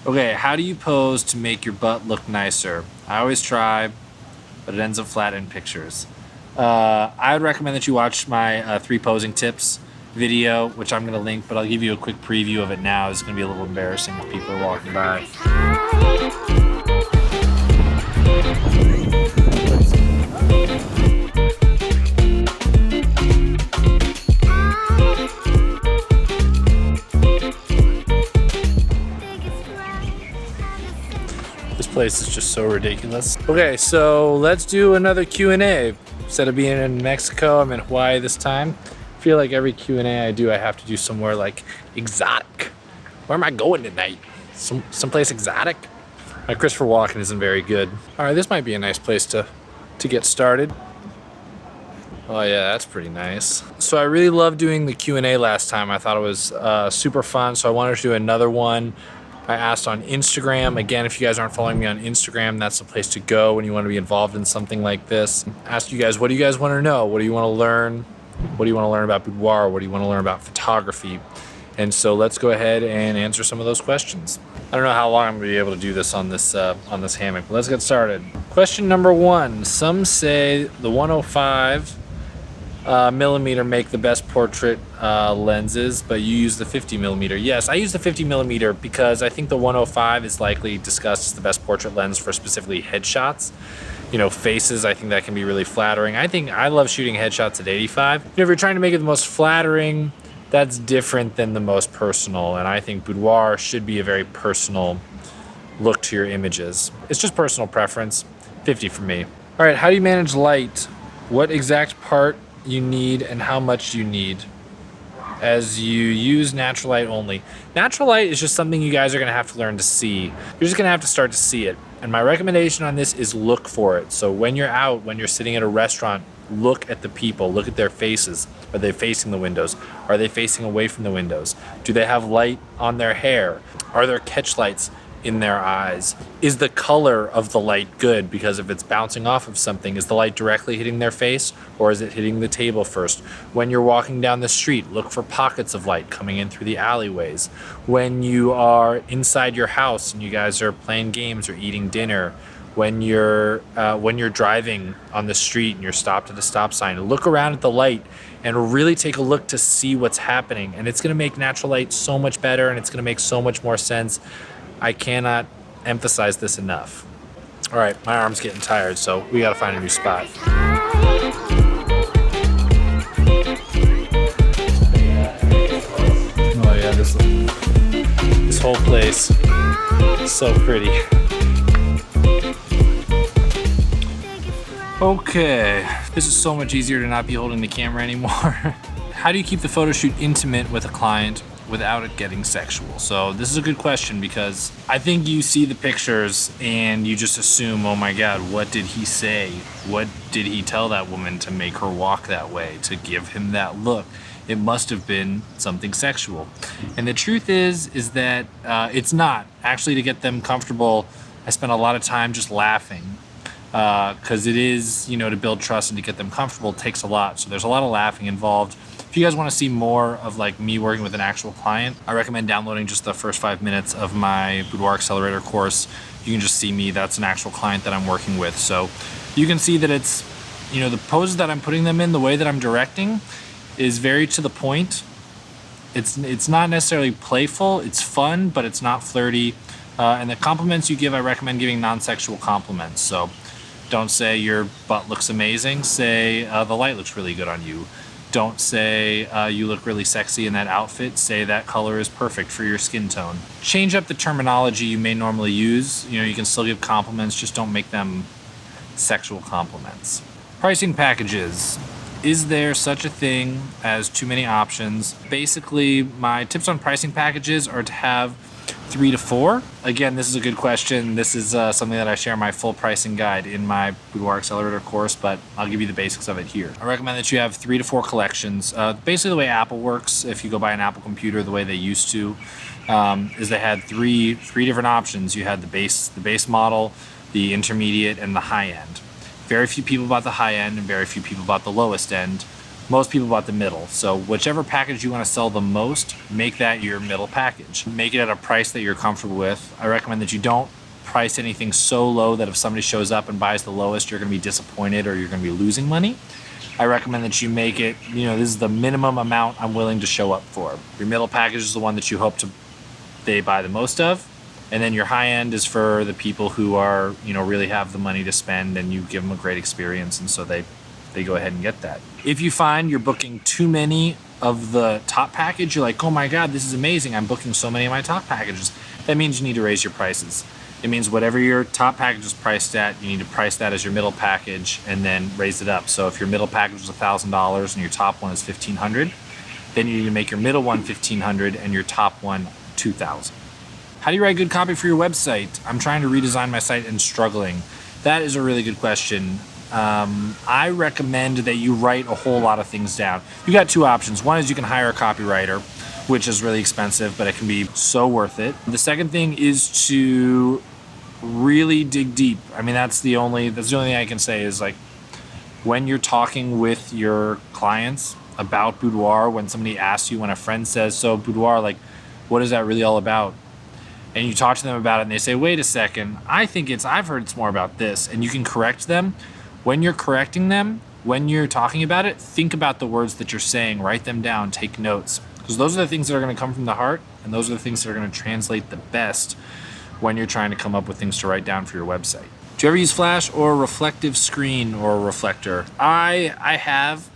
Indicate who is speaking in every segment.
Speaker 1: Okay, how do you pose to make your butt look nicer? I always try, but it ends up flat in pictures. I would recommend that you watch my 3 posing tips video, which I'm gonna link, but I'll give you a quick preview of it now. It's gonna be a little embarrassing if people are walking by. This place is just so ridiculous. Okay, so let's do another Q&A. Instead of being in Mexico, I'm in Hawaii this time. I feel like every Q&A I do, I have to do somewhere like exotic. Where am I going tonight? Someplace exotic? My Christopher Walken isn't very good. All right, this might be a nice place to get started. Oh yeah, that's pretty nice. So I really loved doing the Q&A last time. I thought it was super fun, so I wanted to do another one. I asked on Instagram. Again, if you guys aren't following me on Instagram, that's the place to go when you want to be involved in something like this. Ask you guys, what do you guys want to know? What do you want to learn? What do you want to learn about boudoir? What do you want to learn about photography? And so let's go ahead and answer some of those questions. I don't know how long I'm gonna be able to do this on this hammock, but let's get started. Question number 1. Some say the 105 millimeter make the best portrait lenses, but you use the 50 millimeter. Yes, I use the 50 millimeter because I think the 105 is likely discussed as the best portrait lens for specifically headshots. You know, faces, I think that can be really flattering. I love shooting headshots at 85. You know, if you're trying to make it the most flattering, that's different than the most personal, and I think boudoir should be a very personal look to your images. It's just personal preference. 50 for me. All right, how do you manage light? What exact part you need and how much you need as you use natural light only. Natural light is just something you guys are gonna have to learn to see. You're just gonna have to start to see it. And my recommendation on this is look for it. So when you're out, when you're sitting at a restaurant, look at the people, look at their faces. Are they facing the windows? Are they facing away from the windows? Do they have light on their hair? Are there catch lights in their eyes? Is the color of the light good? Because if it's bouncing off of something, is the light directly hitting their face or is it hitting the table first? When you're walking down the street, look for pockets of light coming in through the alleyways. When you are inside your house and you guys are playing games or eating dinner, when you're driving on the street and you're stopped at a stop sign, look around at the light and really take a look to see what's happening. And it's gonna make natural light so much better and it's gonna make so much more sense. I cannot emphasize this enough. All right, my arm's getting tired, so we gotta find a new spot. Oh yeah, this whole place is so pretty. Okay, this is so much easier to not be holding the camera anymore. How do you keep the photo shoot intimate with a client without it getting sexual? So this is a good question because I think you see the pictures and you just assume, oh my God, what did he say? What did he tell that woman to make her walk that way, to give him that look? It must have been something sexual. And the truth is that it's not. Actually, to get them comfortable, I spent a lot of time just laughing. Because it is, you know, to build trust and to get them comfortable takes a lot. So there's a lot of laughing involved. If you guys want to see more of like me working with an actual client, I recommend downloading just the first 5 minutes of my Boudoir Accelerator course. You can just see me. That's an actual client that I'm working with. So you can see that it's, you know, the poses that I'm putting them in, the way that I'm directing is very to the point. It's not necessarily playful. It's fun, but it's not flirty. And the compliments you give, I recommend giving non-sexual compliments. So don't say your butt looks amazing. Say the light looks really good on you. Don't say you look really sexy in that outfit. Say that color is perfect for your skin tone. Change up the terminology you may normally use. You know, you can still give compliments, just don't make them sexual compliments. Pricing packages. Is there such a thing as too many options? Basically, my tips on pricing packages are to have 3 to 4. Again, this is a good question. This is something that I share my full pricing guide in my Boudoir Accelerator course, but I'll give you the basics of it here. I recommend that you have 3 to 4 collections. Basically the way Apple works, if you go buy an Apple computer the way they used to, is they had three different options. You had the base model, the intermediate, and the high end. Very few people bought the high end and very few people bought the lowest end. Most people bought the middle. So whichever package you want to sell the most, make that your middle package. Make it at a price that you're comfortable with. I recommend that you don't price anything so low that if somebody shows up and buys the lowest, you're going to be disappointed or you're going to be losing money. I recommend that you make it, this is the minimum amount I'm willing to show up for. Your middle package is the one that you hope they buy the most of. And then your high end is for the people who are, really have the money to spend, and you give them a great experience. And so they go ahead and get that. If you find you're booking too many of the top package, you're like, oh my God, this is amazing. I'm booking so many of my top packages. That means you need to raise your prices. It means whatever your top package is priced at, you need to price that as your middle package and then raise it up. So if your middle package is $1,000 and your top one is $1,500, then you need to make your middle one $1,500 and your top one $2,000. How do you write good copy for your website? I'm trying to redesign my site and struggling. That is a really good question. I recommend that you write a whole lot of things down. You got two options. One is you can hire a copywriter, which is really expensive, but it can be so worth it. The second thing is to really dig deep. I mean, that's the only thing I can say is, like, when you're talking with your clients about Boudoir, when somebody asks you, when a friend says, so Boudoir, like, what is that really all about? And you talk to them about it and they say, wait a second, I've heard it's more about this. And you can correct them. When you're correcting them, when you're talking about it, think about the words that you're saying, write them down, take notes. Because those are the things that are going to come from the heart, and those are the things that are going to translate the best when you're trying to come up with things to write down for your website. Do you ever use flash or reflective screen or reflector? I have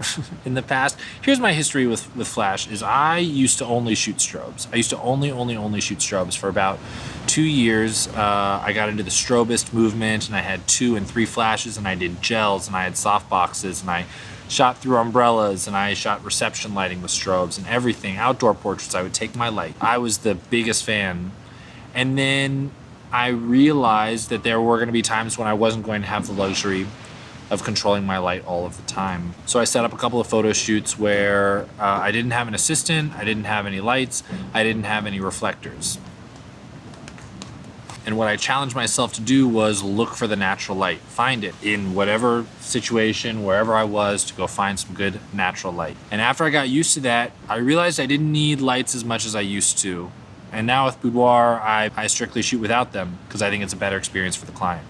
Speaker 1: in the past. Here's my history with flash is I used to only shoot strobes. I used to only shoot strobes for about 2 years. I got into the strobist movement, and I had 2 and 3 flashes, and I did gels, and I had soft boxes, and I shot through umbrellas, and I shot reception lighting with strobes and everything. Outdoor portraits, I would take my light. I was the biggest fan. And then I realized that there were going to be times when I wasn't going to have the luxury of controlling my light all of the time. So I set up a couple of photo shoots where I didn't have an assistant, I didn't have any lights, I didn't have any reflectors. And what I challenged myself to do was look for the natural light, find it in whatever situation, wherever I was, to go find some good natural light. And after I got used to that, I realized I didn't need lights as much as I used to. And now with Boudoir, I strictly shoot without them because I think it's a better experience for the client.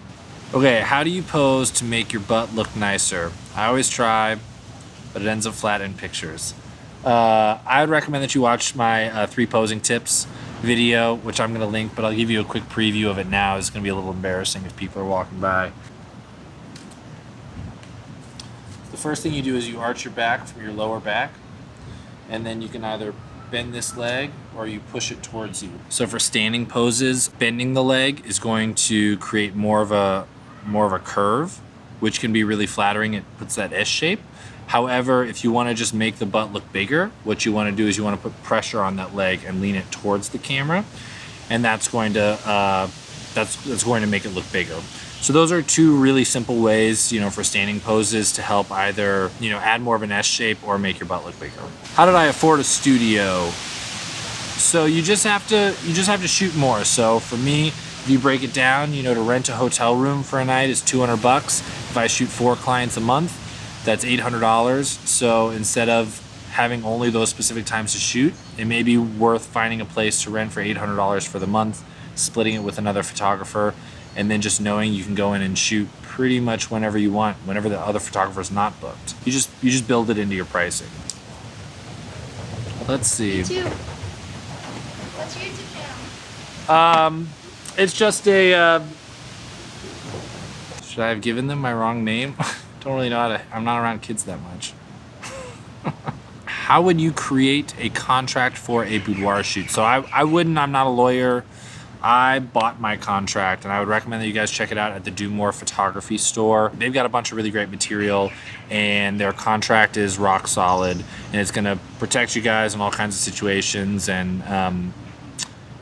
Speaker 1: Okay, how do you pose to make your butt look nicer? I always try, but it ends up flat in pictures. I would recommend that you watch my 3 posing tips video, which I'm going to link, but I'll give you a quick preview of it now. It's going to be a little embarrassing if people are walking by. The first thing you do is you arch your back from your lower back, and then you can either bend this leg or you push it towards you. So for standing poses, bending the leg is going to create more of a curve, which can be really flattering. It puts that S shape. However, if you want to just make the butt look bigger, what you want to do is you want to put pressure on that leg and lean it towards the camera, and that's going to make it look bigger. So those are 2 really simple ways, for standing poses to help either, add more of an S shape or make your butt look bigger. How did I afford a studio? So you just have to shoot more. So for me, if you break it down, to rent a hotel room for a night is $200. If I shoot 4 clients a month, that's $800. So instead of having only those specific times to shoot, it may be worth finding a place to rent for $800 for the month, splitting it with another photographer, and then just knowing you can go in and shoot pretty much whenever you want, whenever the other photographer's not booked. You just build it into your pricing. Let's see.
Speaker 2: YouTube. What's your YouTube channel?
Speaker 1: It's just a. Should I have given them my wrong name? Don't really know how to. I'm not around kids that much. How would you create a contract for a boudoir shoot? So I wouldn't. I'm not a lawyer. I bought my contract, and I would recommend that you guys check it out at the Do More Photography store. They've got a bunch of really great material, and their contract is rock solid, and it's going to protect you guys in all kinds of situations, and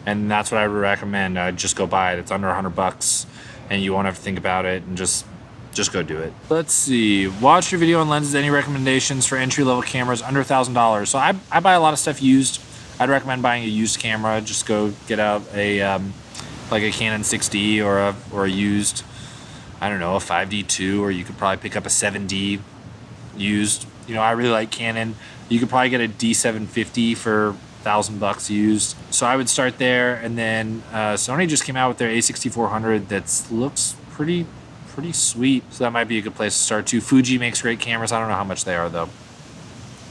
Speaker 1: that's what I would recommend. I'd just go buy it. It's under $100, and you won't have to think about it, and just go do it. Let's see. Watch your video on lenses. Any recommendations for entry-level cameras under $1,000? So I buy a lot of stuff used. I'd recommend buying a used camera. Just go get out a like a Canon 6D or a used, I don't know, a 5D2, or you could probably pick up a 7D used. You know, I really like Canon. You could probably get a D750 for $1,000 used. So I would start there, and then Sony just came out with their A6400 that looks pretty sweet. So that might be a good place to start too. Fuji makes great cameras. I don't know how much they are though.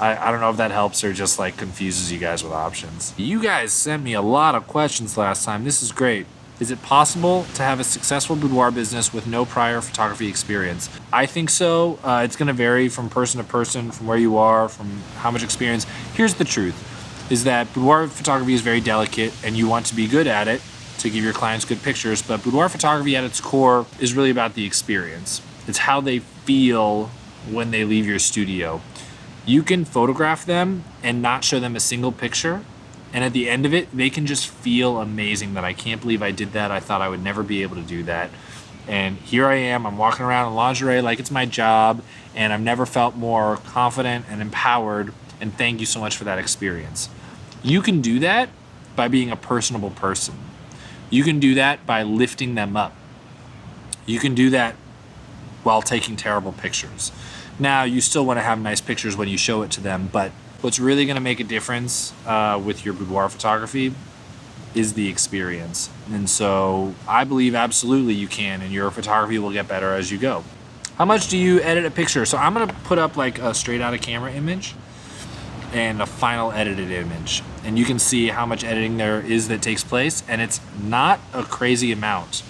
Speaker 1: I don't know if that helps or just like confuses you guys with options. You guys sent me a lot of questions last time. This is great. Is it possible to have a successful boudoir business with no prior photography experience? I think so. It's going to vary from person to person, from where you are, from how much experience. Here's the truth, is that boudoir photography is very delicate and you want to be good at it to give your clients good pictures, but boudoir photography at its core is really about the experience. It's how they feel when they leave your studio. You can photograph them and not show them a single picture, and at the end of it, they can just feel amazing that I can't believe I did that. I thought I would never be able to do that. And here I am, I'm walking around in lingerie like it's my job, and I've never felt more confident and empowered, and thank you so much for that experience. You can do that by being a personable person. You can do that by lifting them up. You can do that while taking terrible pictures. Now, you still want to have nice pictures when you show it to them, but what's really going to make a difference with your boudoir photography is the experience. And so I believe absolutely you can, and your photography will get better as you go. How much do you edit a picture? So I'm going to put up like a straight out of camera image and a final edited image, and you can see how much editing there is that takes place, and it's not a crazy amount.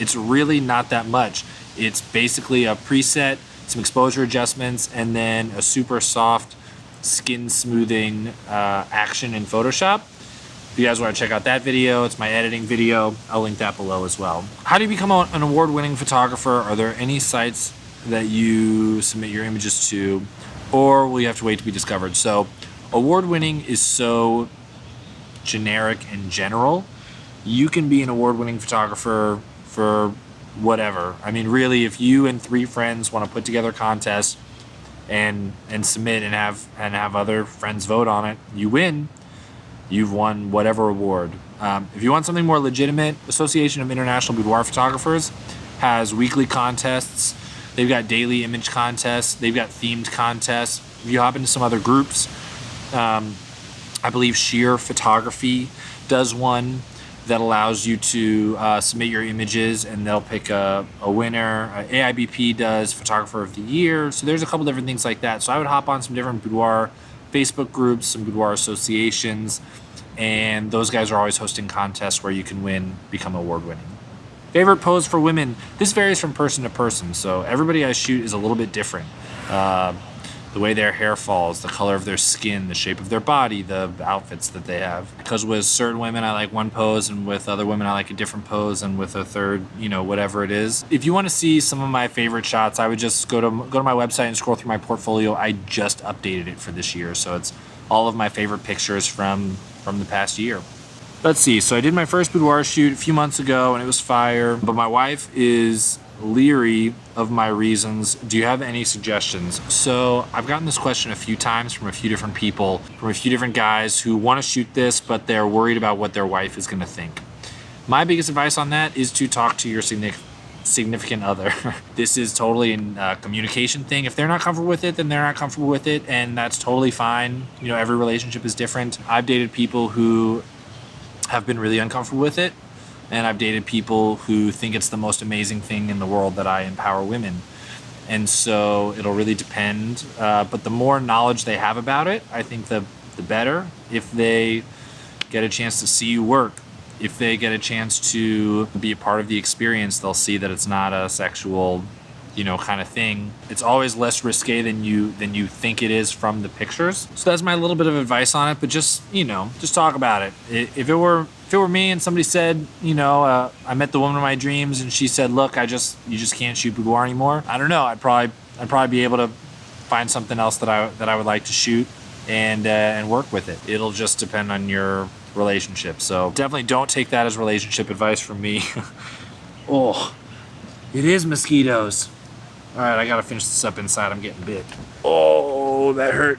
Speaker 1: It's really not that much. It's basically a preset, some exposure adjustments, and then a super soft skin smoothing action in Photoshop. If you guys want to check out that video, it's my editing video. I'll link that below as well. How do you become an award-winning photographer? Are there any sites that you submit your images to, or will you have to wait to be discovered? So award-winning is so generic and general. You can be an award-winning photographer for whatever. I mean, really, if you and 3 friends want to put together a contest and submit and have other friends vote on it, you win. You've won whatever award. If you want something more legitimate, Association of International Boudoir Photographers has weekly contests. They've got daily image contests. They've got themed contests. If you hop into some other groups, I believe Sheer Photography does one that allows you to submit your images, and they'll pick a winner. AIBP does Photographer of the Year. So there's a couple different things like that. So I would hop on some different boudoir Facebook groups, some boudoir associations, and those guys are always hosting contests where you can win, become award-winning. Favorite pose for women? This varies from person to person, so everybody I shoot is a little bit different. The way their hair falls, the color of their skin, the shape of their body, the outfits that they have. Because with certain women, I like one pose, and with other women, I like a different pose, and with a third, whatever it is. If you want to see some of my favorite shots, I would just go to my website and scroll through my portfolio. I just updated it for this year, so it's all of my favorite pictures from the past year. Let's see, so I did my first boudoir shoot a few months ago, and it was fire, but my wife is leery of my reasons. Do you have any suggestions? So I've gotten this question a few times from a few different people, from a few different guys who want to shoot this, but they're worried about what their wife is going to think. My biggest advice on that is to talk to your significant other. This is totally a communication thing. If they're not comfortable with it, then they're not comfortable with it, and that's totally fine. Every relationship is different. I've dated people who have been really uncomfortable with it, and I've dated people who think it's the most amazing thing in the world that I empower women. And so it'll really depend. But the more knowledge they have about it, I think the better. If they get a chance to see you work, if they get a chance to be a part of the experience, they'll see that it's not a sexual, kind of thing. It's always less risque than you think it is from the pictures. So that's my little bit of advice on it. But just talk about it. If it were me and somebody said, I met the woman of my dreams and she said, look, you just can't shoot boudoir anymore. I don't know. I'd probably be able to find something else that I would like to shoot and work with it. It'll just depend on your relationship. So definitely don't take that as relationship advice from me. Oh, it is mosquitoes. All right, I gotta finish this up inside. I'm getting bit. Oh, that hurt.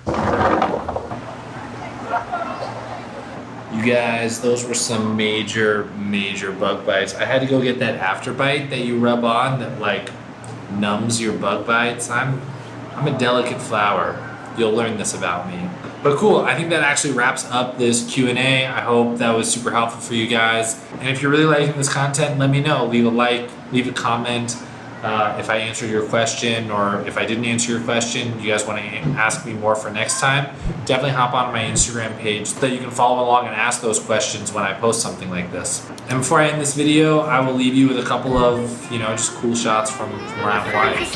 Speaker 1: You guys, those were some major bug bites. I had to go get that after bite that you rub on that like numbs your bug bites. I'm a delicate flower. you'll learn this about me. But cool, I think that actually wraps up this Q&A. I hope that was super helpful for you guys. And if you're really liking this content, let me know. Leave a like, leave a comment. If I answered your question, or if I didn't answer your question, you guys want to ask me more for next time, definitely hop on my Instagram page so that you can follow along and ask those questions when I post something like this. And before I end this video, I will leave you with a couple of, just cool shots from around Hawaii.